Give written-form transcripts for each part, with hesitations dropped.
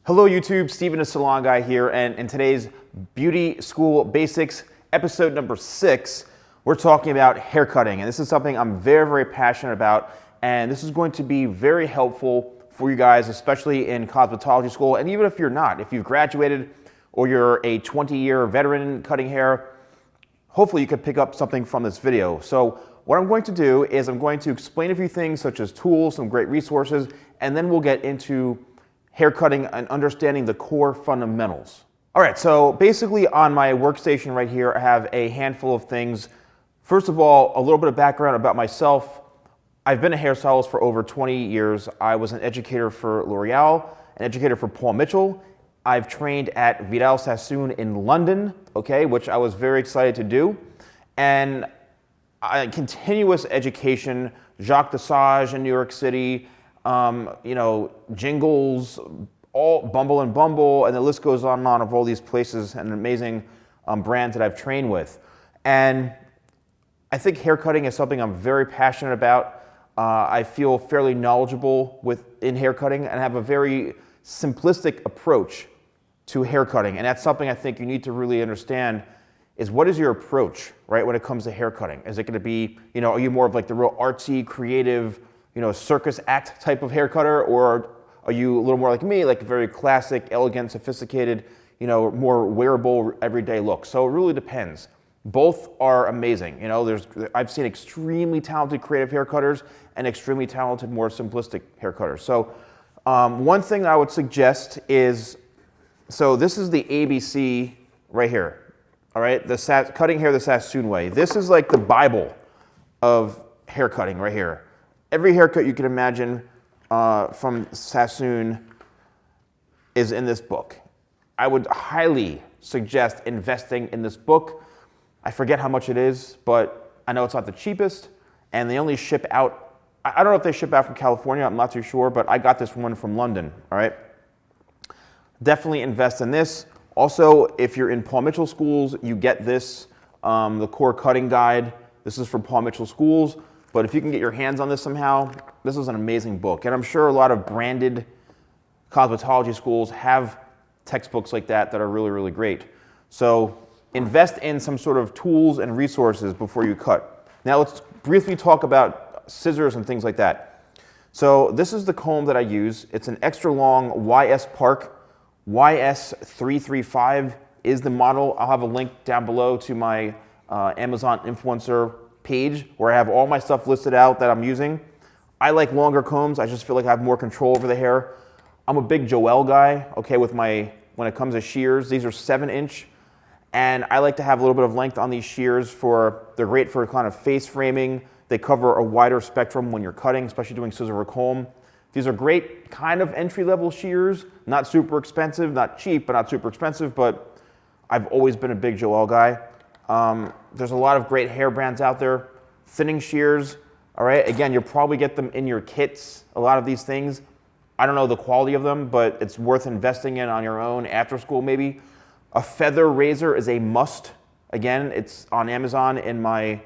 Hello YouTube, Steven the Salon Guy here, and in today's Beauty School Basics, episode number 6, we're talking about haircutting. And this is something I'm very passionate about, and this is going to be very helpful for you guys, especially in cosmetology school, and even if you're not, if you've graduated or you're a 20-year veteran cutting hair, hopefully you could pick up something from this video. So what I'm going to do is I'm going to explain a few things such as tools, some great resources, and then we'll get into haircutting and understanding the core fundamentals. All right, so basically on my workstation right here, I have a handful of things. First of all, a little bit of background about myself. I've been a hairstylist for over 20 years. I was an educator for L'Oreal, an educator for Paul Mitchell. I've trained at Vidal Sassoon in London, okay, which I was very excited to do. And continuous education, Jacques Desage in New York City, Jingles, all Bumble and Bumble, and the list goes on and on of all these places and amazing brands that I've trained with. And I think haircutting is something I'm very passionate about. I feel fairly knowledgeable in haircutting and have a very simplistic approach to haircutting. And that's something I think you need to really understand is what is your approach, right, when it comes to haircutting? Is it gonna be, are you more of like the real artsy, creative, circus act type of hair cutter, or are you a little more like me, like a very classic, elegant, sophisticated, more wearable, everyday look? So it really depends. Both are amazing. I've seen extremely talented creative hair cutters and extremely talented, more simplistic hair cutters. So one thing I would suggest is, so this is the ABC right here, all right? Cutting hair the Sassoon way. This is like the Bible of hair cutting right here. Every haircut you can imagine from Sassoon is in this book. I would highly suggest investing in this book. I forget how much it is, but I know it's not the cheapest, and they only ship out, I don't know if they ship out from California, I'm not too sure, but I got this one from London, all right? Definitely invest in this. Also, if you're in Paul Mitchell schools, you get this, the Core Cutting Guide. This is from Paul Mitchell schools. But if you can get your hands on this somehow, this is an amazing book. And I'm sure a lot of branded cosmetology schools have textbooks like that that are really great. So invest in some sort of tools and resources before you cut. Now let's briefly talk about scissors and things like that. So this is the comb that I use. It's an extra long YS Park. YS335 is the model. I'll have a link down below to my Amazon influencer page where I have all my stuff listed out that I'm using. I like longer combs. I just feel like I have more control over the hair. I'm a big Joelle guy, okay, when it comes to shears. These are 7-inch, and I like to have a little bit of length on these shears. They're great for kind of face framing. They cover a wider spectrum when you're cutting, especially doing scissor or comb. These are great kind of entry-level shears, not super expensive, not cheap, but not super expensive, but I've always been a big Joelle guy. There's a lot of great hair brands out there. Thinning shears, all right? Again, you'll probably get them in your kits, a lot of these things. I don't know the quality of them, but it's worth investing in on your own after school maybe. A feather razor is a must. Again, it's on Amazon in my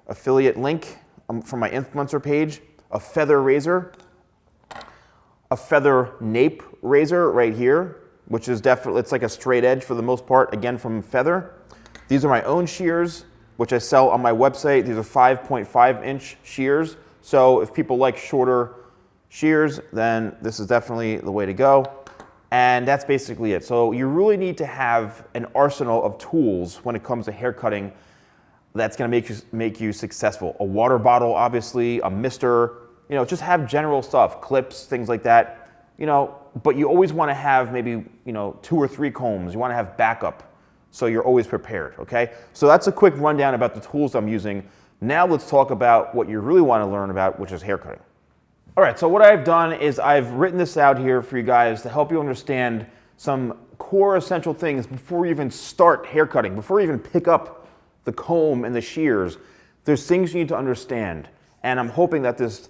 affiliate link from my influencer page. A feather razor. A feather nape razor right here, which is definitely, it's like a straight edge for the most part, again from feather. These are my own shears, which I sell on my website. These are 5.5-inch shears. So if people like shorter shears, then this is definitely the way to go. And that's basically it. So you really need to have an arsenal of tools when it comes to hair cutting that's gonna make you successful. A water bottle, obviously, a mister, just have general stuff, clips, things like that. But you always wanna have maybe, 2 or 3 combs. You wanna have backup, so you're always prepared, okay? So that's a quick rundown about the tools I'm using. Now let's talk about what you really want to learn about, which is haircutting. All right, so what I've done is I've written this out here for you guys to help you understand some core essential things before you even start haircutting, before you even pick up the comb and the shears. There's things you need to understand, and I'm hoping that this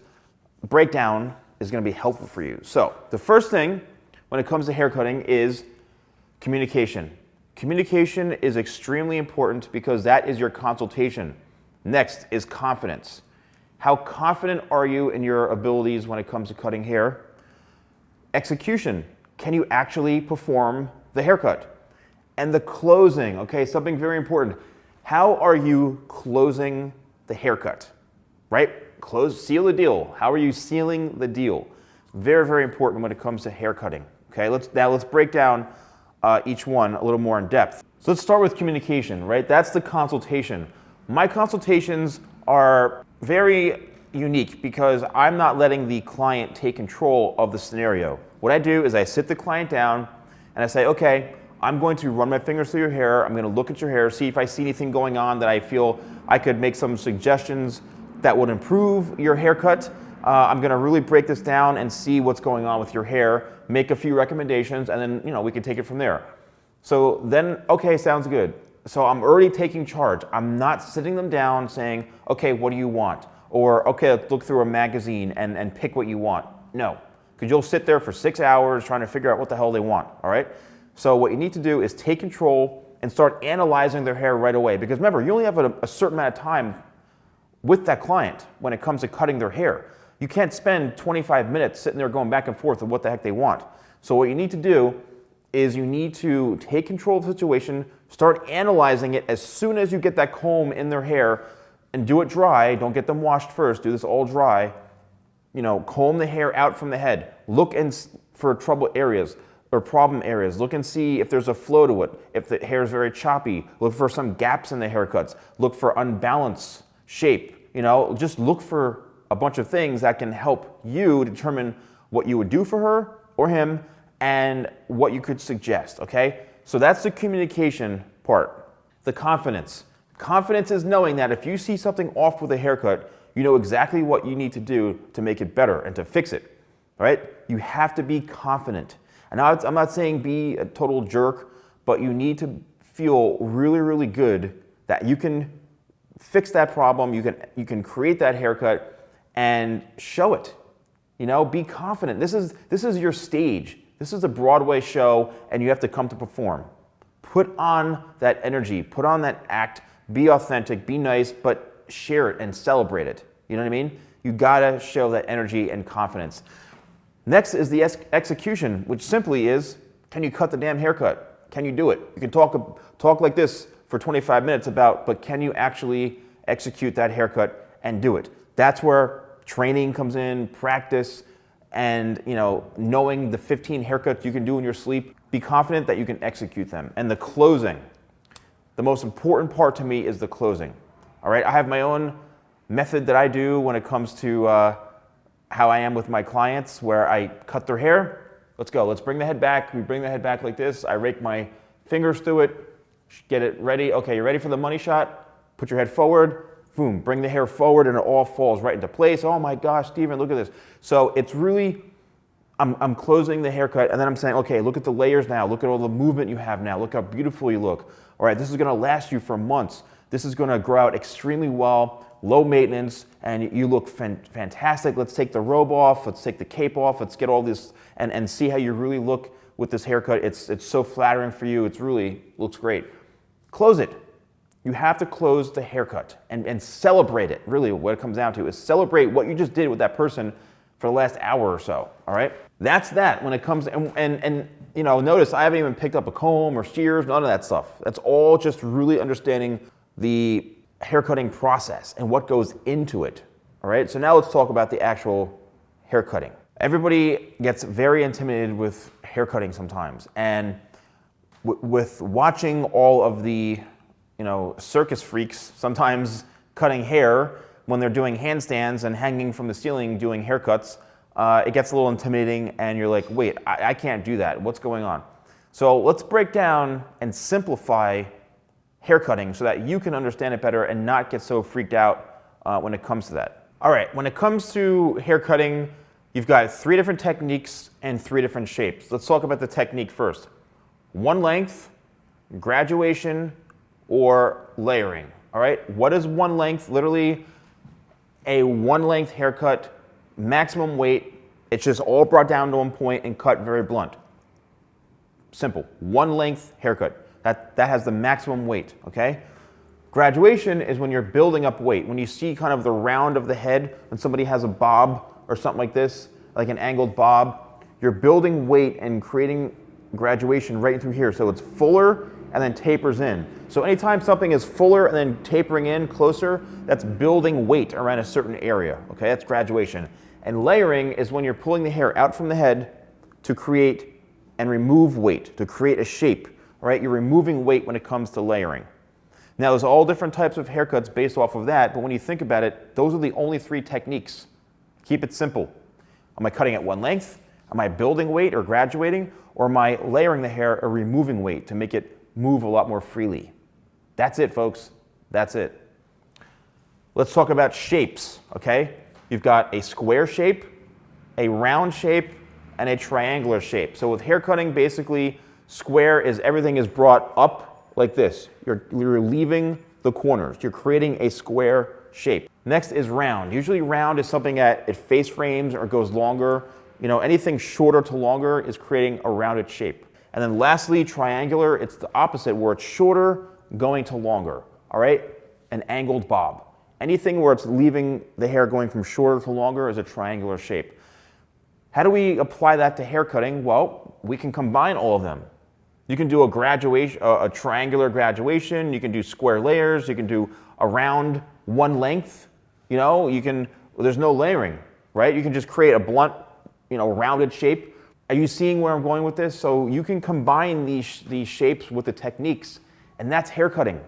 breakdown is going to be helpful for you. So the first thing when it comes to haircutting is communication. Communication is extremely important because that is your consultation. Next is confidence. How confident are you in your abilities when it comes to cutting hair? Execution. can you actually perform the haircut? And the closing, okay, something very important. How are you closing the haircut, right? Seal the deal. How are you sealing the deal? Very, very important when it comes to haircutting, okay? Let's break down each one a little more in depth. So let's start with communication, right? That's the consultation. My consultations are very unique because I'm not letting the client take control of the scenario. What I do is I sit the client down and I say, okay, I'm going to run my fingers through your hair. I'm going to look at your hair, see if I see anything going on that I feel I could make some suggestions that would improve your haircut. I'm going to really break this down and see what's going on with your hair, make a few recommendations, and then we can take it from there. So then, okay, sounds good. So I'm already taking charge. I'm not sitting them down saying, okay, what do you want? Or, okay, let's look through a magazine and pick what you want. No, because you'll sit there for 6 hours trying to figure out what the hell they want, all right? So what you need to do is take control and start analyzing their hair right away. Because remember, you only have a certain amount of time with that client when it comes to cutting their hair. You can't spend 25 minutes sitting there going back and forth with what the heck they want. So what you need to do is you need to take control of the situation, start analyzing it as soon as you get that comb in their hair, and do it dry. Don't get them washed first. Do this all dry. Comb the hair out from the head. Look for trouble areas or problem areas. Look and see if there's a flow to it. If the hair is very choppy, look for some gaps in the haircuts. Look for unbalanced shape. Just look for a bunch of things that can help you determine what you would do for her or him and what you could suggest, okay? So that's the communication part. The confidence. Confidence is knowing that if you see something off with a haircut, you know exactly what you need to do to make it better and to fix it, right? You have to be confident. And I'm not saying be a total jerk, but you need to feel really, really good that you can fix that problem, you can create that haircut and show it. Be confident. This is your stage. This is a Broadway show and you have to come to perform. Put on that energy, put on that act, be authentic, be nice, but share it and celebrate it. You know what I mean? You gotta show that energy and confidence. Next is the execution, which simply is, can you cut the damn haircut? Can you do it? You can talk like this for 25 minutes but can you actually execute that haircut and do it? That's where training comes in, practice, and knowing the 15 haircuts you can do in your sleep. Be confident that you can execute them. And the closing. The most important part to me is the closing. All right, I have my own method that I do when it comes to how I am with my clients, where I cut their hair. Let's go. Let's bring the head back. We bring the head back like this. I rake my fingers through it, get it ready. Okay, you ready for the money shot? Put your head forward. Boom, bring the hair forward and it all falls right into place. Oh my gosh, Steven, look at this. So it's really, I'm closing the haircut and then I'm saying, okay, look at the layers now. Look at all the movement you have now. Look how beautiful you look. All right, this is gonna last you for months. This is gonna grow out extremely well, low maintenance, and you look fantastic. Let's take the robe off. Let's take the cape off. Let's get all this and see how you really look with this haircut. It's so flattering for you. It's really looks great. Close it. You have to close the haircut and celebrate it. Really what it comes down to is celebrate what you just did with that person for the last hour or so, all right? That's that when it comes, and notice I haven't even picked up a comb or shears, none of that stuff. That's all just really understanding the haircutting process and what goes into it, all right? So now let's talk about the actual haircutting. Everybody gets very intimidated with haircutting sometimes, and with watching all of the circus freaks sometimes cutting hair when they're doing handstands and hanging from the ceiling doing haircuts, it gets a little intimidating and you're like, wait, I can't do that. What's going on? So let's break down and simplify haircutting so that you can understand it better and not get so freaked out when it comes to that. All right, when it comes to haircutting, you've got 3 different techniques and 3 different shapes. Let's talk about the technique first. One length, graduation, or layering, all right? What is one length? Literally a one length haircut, maximum weight. It's just all brought down to one point and cut very blunt. Simple, one length haircut. That has the maximum weight, okay? Graduation is when you're building up weight. When you see kind of the round of the head, when somebody has a bob or something like this, like an angled bob, You're building weight and creating graduation right through here. So it's fuller and then tapers in. So anytime something is fuller and then tapering in closer, that's building weight around a certain area, okay? That's graduation. And layering is when you're pulling the hair out from the head to create and remove weight, to create a shape, right? You're removing weight when it comes to layering. Now, there's all different types of haircuts based off of that, but when you think about it, those are the only 3 techniques. Keep it simple. Am I cutting at one length? Am I building weight or graduating? Or am I layering the hair or removing weight to make it move a lot more freely? That's it, folks. That's it. Let's talk about shapes, okay? You've got a square shape, a round shape, and a triangular shape. So with hair cutting, basically, square is everything is brought up like this. You're leaving the corners. You're creating a square shape. Next is round. Usually round is something that it face frames or goes longer. You know, anything shorter to longer is creating a rounded shape. And then lastly, triangular, it's the opposite, where it's shorter going to longer, all right? An angled bob. Anything where it's leaving the hair going from shorter to longer is a triangular shape. How do we apply that to hair cutting? Well, we can combine all of them. You can do a triangular graduation, you can do square layers, you can do a round one length, you know, there's no layering, right? You can just create a blunt, you know, rounded shape. Are you seeing where I'm going with this? So you can combine these shapes with the techniques, and that's hair cutting.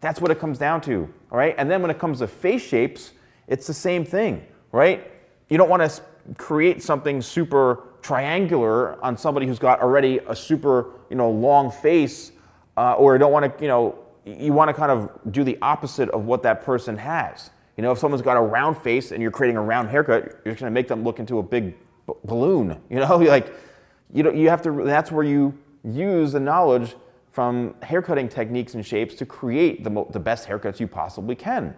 That's what it comes down to, all right? And then when it comes to face shapes, it's the same thing, right? You don't want to create something super triangular on somebody who's got already a super, you know, long face, or you don't want to, you know, you want to kind of do the opposite of what that person has. You know, if someone's got a round face and you're creating a round haircut, you're just going to make them look into a big balloon. You know, like, you have to. That's where you use the knowledge from haircutting techniques and shapes to create the best haircuts you possibly can.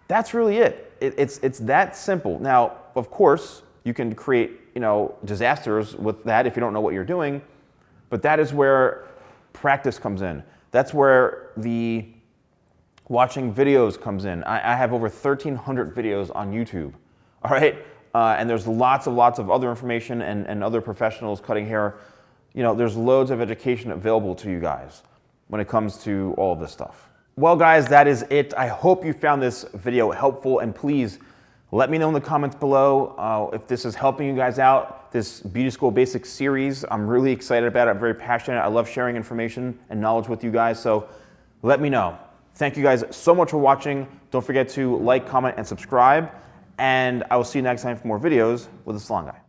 That's really it. It's that simple. Now, of course, you can create, you know, disasters with that if you don't know what you're doing, but that is where practice comes in. That's where the watching videos comes in. I have over 1,300 videos on YouTube, all right? And there's lots of other information and other professionals cutting hair. You know, there's loads of education available to you guys when it comes to all of this stuff. Well, guys, that is it. I hope you found this video helpful, and please let me know in the comments below if this is helping you guys out, this Beauty School Basics series. I'm really excited about it. I'm very passionate. I love sharing information and knowledge with you guys, so let me know. Thank you guys so much for watching. Don't forget to like, comment, and subscribe, and I will see you next time for more videos with the Salon Guy.